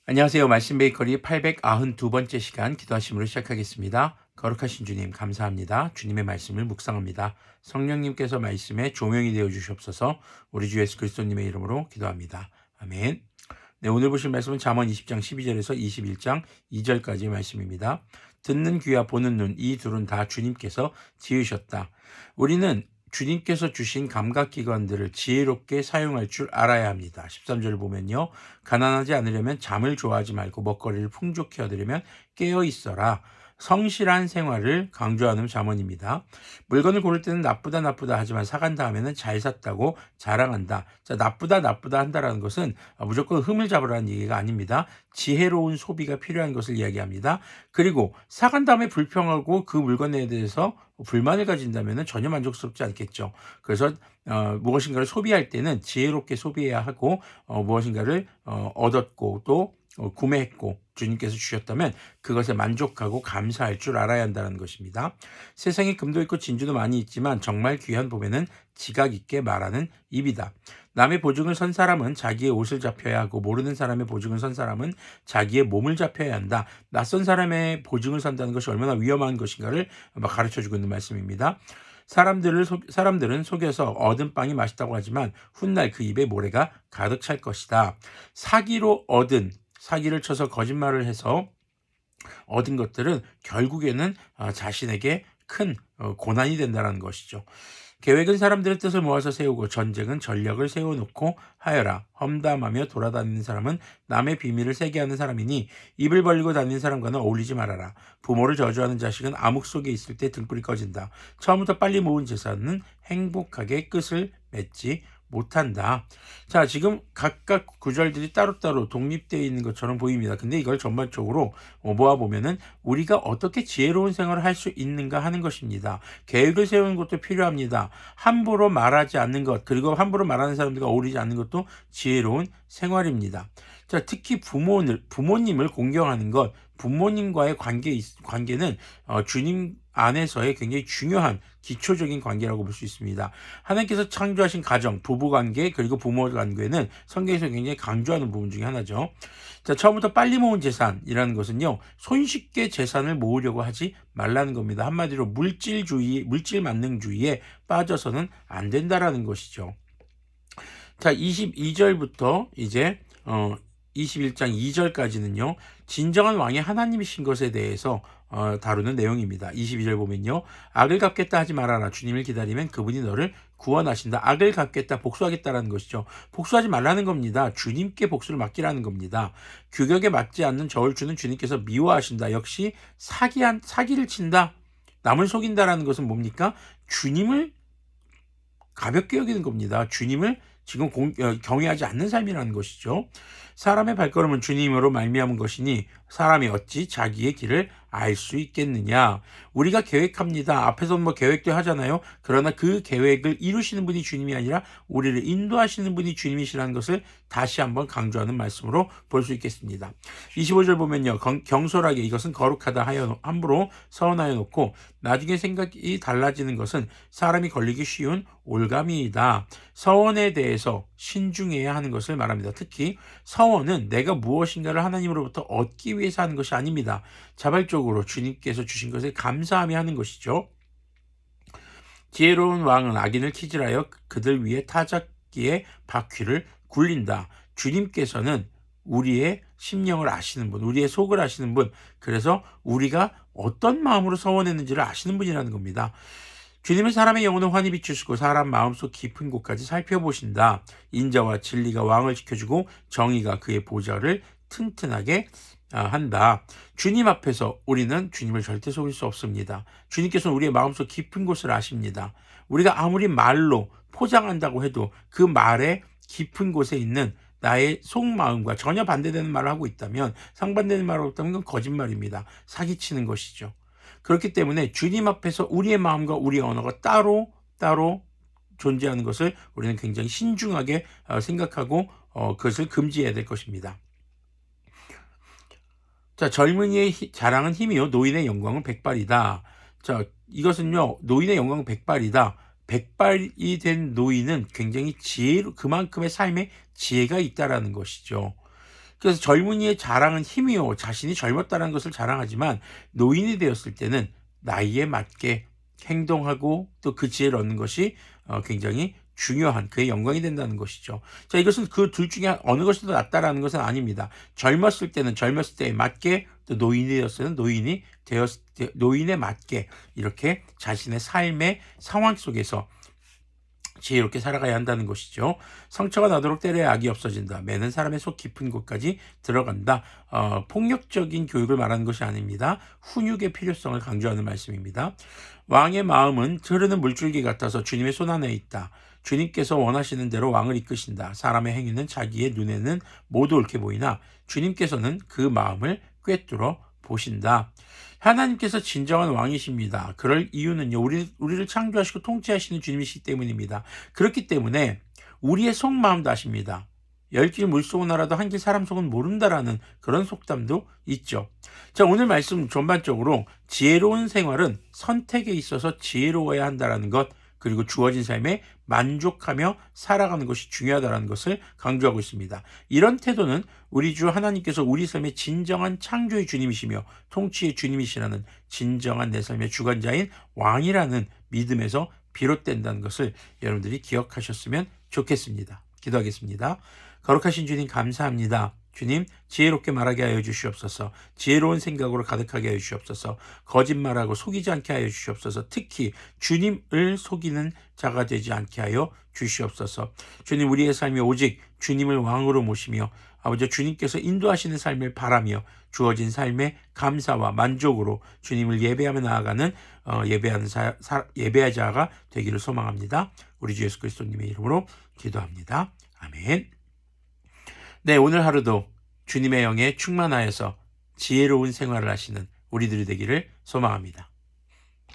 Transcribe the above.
안녕하세요. 말씀 베이커리 892번째 시간 기도하심으로 시작하겠습니다. 거룩하신 주님 감사합니다. 주님의 말씀을 묵상합니다. 성령님께서 말씀에 조명이 되어 주시옵소서. 우리 주 예수 그리스도님의 이름으로 기도합니다. 아멘. 네, 오늘 보실 말씀은 잠언 20장 12절에서 21장 2절까지의 말씀입니다. 듣는 귀와 보는 눈, 이 둘은 다 주님께서 지으셨다. 우리는 주님께서 주신 감각기관들을 지혜롭게 사용할 줄 알아야 합니다. 13절을 보면요. 가난하지 않으려면 잠을 좋아하지 말고 먹거리를 풍족히 얻으려면 깨어 있어라. 성실한 생활을 강조하는 잠언입니다. 물건을 고를 때는 나쁘다 하지만 사간 다음에는 잘 샀다고 자랑한다. 자, 나쁘다 한다라는 것은 무조건 흠을 잡으라는 얘기가 아닙니다. 지혜로운 소비가 필요한 것을 이야기합니다. 그리고 사간 다음에 불평하고 그 물건에 대해서 불만을 가진다면 전혀 만족스럽지 않겠죠. 그래서 무엇인가를 소비할 때는 지혜롭게 소비해야 하고 무엇인가를 얻었고 또 구매했고 주님께서 주셨다면 그것에 만족하고 감사할 줄 알아야 한다는 것입니다. 세상에 금도 있고 진주도 많이 있지만 정말 귀한 봄에는 지각 있게 말하는 입이다. 남의 보증을 선 사람은 자기의 옷을 잡혀야 하고 모르는 사람의 보증을 선 사람은 자기의 몸을 잡혀야 한다. 낯선 사람의 보증을 선다는 것이 얼마나 위험한 것인가를 가르쳐주고 있는 말씀입니다. 사람들은 속여서 얻은 빵이 맛있다고 하지만 훗날 그 입에 모래가 가득 찰 것이다. 사기를 쳐서 거짓말을 해서 얻은 것들은 결국에는 자신에게 큰 고난이 된다는 것이죠. 계획은 사람들의 뜻을 모아서 세우고 전쟁은 전략을 세워놓고 하여라. 험담하며 돌아다니는 사람은 남의 비밀을 세게 하는 사람이니 입을 벌리고 다니는 사람과는 어울리지 말아라. 부모를 저주하는 자식은 암흑 속에 있을 때 등불이 꺼진다. 처음부터 빨리 모은 재산은 행복하게 끝을 맺지 못한다. 자, 지금 각각 구절들이 따로따로 독립되어 있는 것처럼 보입니다. 근데 이걸 전반적으로 모아보면은 우리가 어떻게 지혜로운 생활을 할 수 있는가 하는 것입니다. 계획을 세우는 것도 필요합니다. 함부로 말하지 않는 것, 그리고 함부로 말하는 사람들과 어울리지 않는 것도 지혜로운 생활입니다. 자, 특히 부모님을 공경하는 것, 부모님과의 관계는 주님 안에서의 굉장히 중요한 기초적인 관계라고 볼 수 있습니다. 하나님께서 창조하신 가정, 부부관계, 그리고 부모관계는 성경에서 굉장히 강조하는 부분 중에 하나죠. 자, 처음부터 빨리 모은 재산이라는 것은요, 손쉽게 재산을 모으려고 하지 말라는 겁니다. 한마디로 물질 만능주의에 빠져서는 안 된다라는 것이죠. 자, 22절부터 이제 21장 2절까지는요. 진정한 왕이 하나님이신 것에 대해서 다루는 내용입니다. 22절 보면요. 악을 갚겠다 하지 말아라. 주님을 기다리면 그분이 너를 구원하신다. 악을 갚겠다, 복수하겠다라는 것이죠. 복수하지 말라는 겁니다. 주님께 복수를 맡기라는 겁니다. 규격에 맞지 않는 저울 주는 주님께서 미워하신다. 역시 사기를 친다. 남을 속인다라는 것은 뭡니까? 주님을 가볍게 여기는 겁니다. 주님을 지금 경외하지 않는 삶이라는 것이죠. 사람의 발걸음은 주님으로 말미암은 것이니 사람이 어찌 자기의 길을 알 수 있겠느냐. 우리가 계획합니다. 앞에서 계획도 하잖아요. 그러나 그 계획을 이루시는 분이 주님이 아니라 우리를 인도하시는 분이 주님이시라는 것을 다시 한번 강조하는 말씀으로 볼 수 있겠습니다. 25절 보면요. 경솔하게 이것은 거룩하다 하여 함부로 서원하여 놓고 나중에 생각이 달라지는 것은 사람이 걸리기 쉬운 올가미이다. 서원에 대해서 신중해야 하는 것을 말합니다. 특히 서원은 내가 무엇인가를 하나님으로부터 얻기 위해서 하는 것이 아닙니다. 자발적으로 주님께서 주신 것에 감사하며 하는 것이죠. 지혜로운 왕은 악인을 키질하여 그들 위에 타작기의 바퀴를 굴린다. 주님께서는 우리의 심령을 아시는 분, 우리의 속을 아시는 분, 그래서 우리가 어떤 마음으로 서원했는지를 아시는 분이라는 겁니다. 주님은 사람의 영혼을 환히 비추시고 사람 마음속 깊은 곳까지 살펴보신다. 인자와 진리가 왕을 지켜주고 정의가 그의 보좌를 튼튼하게 한다. 주님 앞에서 우리는 주님을 절대 속일 수 없습니다. 주님께서는 우리의 마음속 깊은 곳을 아십니다. 우리가 아무리 말로 포장한다고 해도 그 말의 깊은 곳에 있는 나의 속마음과 전혀 반대되는 말을 하고 있다면, 상반되는 말을 하고 있다면 그건 거짓말입니다. 사기치는 것이죠. 그렇기 때문에 주님 앞에서 우리의 마음과 우리의 언어가 따로 존재하는 것을 우리는 굉장히 신중하게 생각하고 그것을 금지해야 될 것입니다. 자, 젊은이의 자랑은 힘이요 노인의 영광은 백발이다. 자, 이것은요 노인의 영광은 백발이다. 백발이 된 노인은 굉장히 그만큼의 삶에 지혜가 있다라는 것이죠. 그래서 젊은이의 자랑은 힘이요 자신이 젊었다는 것을 자랑하지만 노인이 되었을 때는 나이에 맞게 행동하고 또 그 지혜를 얻는 것이 굉장히 중요한 그의 영광이 된다는 것이죠. 자, 이것은 그 둘 중에 어느 것이 더 낫다라는 것은 아닙니다. 젊었을 때는 젊었을 때에 맞게 또 노인이 되었을 때는 노인에 맞게 이렇게 자신의 삶의 상황 속에서 지혜롭게 살아가야 한다는 것이죠. 상처가 나도록 때려야 악이 없어진다. 매는 사람의 속 깊은 곳까지 들어간다. 폭력적인 교육을 말하는 것이 아닙니다. 훈육의 필요성을 강조하는 말씀입니다. 왕의 마음은 흐르는 물줄기 같아서 주님의 손 안에 있다. 주님께서 원하시는 대로 왕을 이끄신다. 사람의 행위는 자기의 눈에는 모두 옳게 보이나 주님께서는 그 마음을 꿰뚫어 보신다. 하나님께서 진정한 왕이십니다. 그럴 이유는요, 우리를 창조하시고 통치하시는 주님이시기 때문입니다. 그렇기 때문에 우리의 속마음도 아십니다. 열 길 물속은 알아도 한 길 사람 속은 모른다라는 그런 속담도 있죠. 자, 오늘 말씀 전반적으로 지혜로운 생활은 선택에 있어서 지혜로워야 한다라는 것, 그리고 주어진 삶에 만족하며 살아가는 것이 중요하다는 것을 강조하고 있습니다. 이런 태도는 우리 주 하나님께서 우리 삶의 진정한 창조의 주님이시며 통치의 주님이시라는 진정한 내 삶의 주관자인 왕이라는 믿음에서 비롯된다는 것을 여러분들이 기억하셨으면 좋겠습니다. 기도하겠습니다. 거룩하신 주님 감사합니다. 주님, 지혜롭게 말하게 하여 주시옵소서. 지혜로운 생각으로 가득하게 하여 주시옵소서. 거짓말하고 속이지 않게 하여 주시옵소서. 특히 주님을 속이는 자가 되지 않게 하여 주시옵소서. 주님, 우리의 삶이 오직 주님을 왕으로 모시며 아버지 주님께서 인도하시는 삶을 바라며 주어진 삶의 감사와 만족으로 주님을 예배하며 나아가는 예배자가 되기를 소망합니다. 우리 주 예수 그리스도님의 이름으로 기도합니다. 아멘. 네, 오늘 하루도 주님의 영에 충만하여서 지혜로운 생활을 하시는 우리들이 되기를 소망합니다.